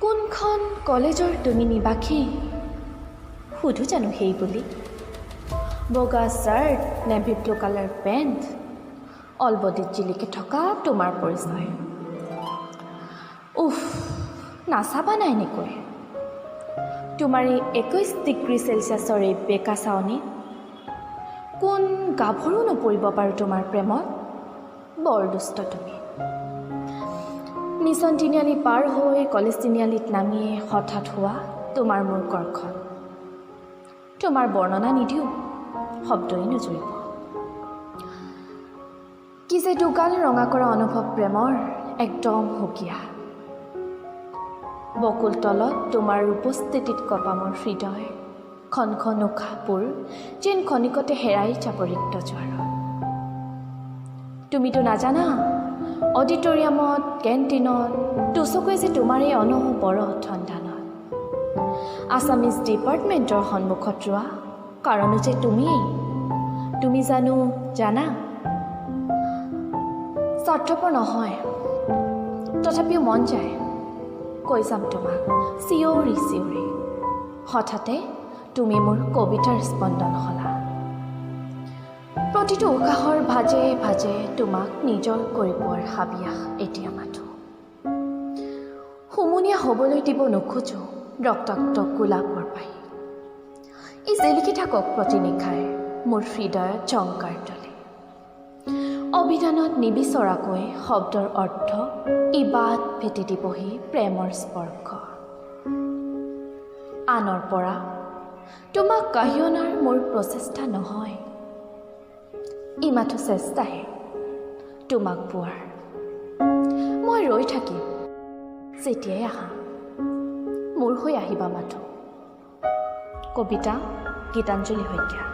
কোনখন কলেজৰ তুমি নিবাসী সুধো জানো সেই বুলি বগা shirt navy blue colour pant অলবডিত জিলিকি থকা তোমাৰ পৰিচয় উফ নাচাবা নাই নেকৈ তোমাৰ এই 21 ডিগ্ৰী চেলচিয়াছৰ এই বেকা চাৱনী কোন গাভৰু নপৰিব পাৰোঁ তোমাৰ প্ৰেমত বৰ দুষ্ট তুমি মিছন তিনিআলি পাৰ হৈ কলেজ তিনিআলিত নামিয়ে হঠাৎ হোৱা তোমাৰ মোৰ কৰ্ষণ তোমাৰ বৰ্ণনা নিদিওঁ শব্দই নুজুৰিব কি যে দুগাল ৰঙা কৰা অনুভৱ প্ৰেমৰ একদম সুকীয়া বকুল তলত তোমাৰ উপস্থিতিত কপা মোৰ হৃদয় খন খন উশাহবোৰ যেন খনিকতে হেৰাই যাব ৰিক্ত জোৱাৰত তুমিতো নাজানা অডিটৰিয়ামত কেণ্টিনত দুচকুৱে যে তোমাৰ এই অনবৰত সন্ধানত আছামিজ ডিপাৰ্টমেণ্টৰ সন্মুখত ৰোৱা কাৰণো যে তুমি জানো জানা স্বাৰ্থপৰ নহয় তথাপিও মন যায় কৈ যাম তোমাক চিঞৰি চিঞৰি হঠাতে তুমি মোৰ কবিতাৰ স্পন্দন হলা প্ৰতিটো উশাহৰ ভাজে ভাজে তোমাক নিজৰ কৰি পোৱাৰ হাবিয়াস এতিয়া মাথো হুমুনীয়া হ'বলৈ দিব নোখোজো ৰক্তাক্ত গোলাপৰ পাই ই জিলিকি থাকক প্ৰতিনিশাই মোৰ হৃদয়ত ঝংকাৰ তলে অভিধানত নিবিচৰাকৈ শব্দৰ অৰ্থ ই বাট ভেটি দিবহি প্ৰেমৰ স্পৰ্শ আনৰ পৰা তোমাক কাঢ়ি অনাৰ মোৰ প্ৰচেষ্টা নহয় ই মাথো চেষ্টাহে তোমাক পোৱাৰ মই ৰৈ থাকিম যেতিয়াই আহা মোৰ হৈ আহিবা মাথো কবিতা গীতাঞ্জলি শইকীয়া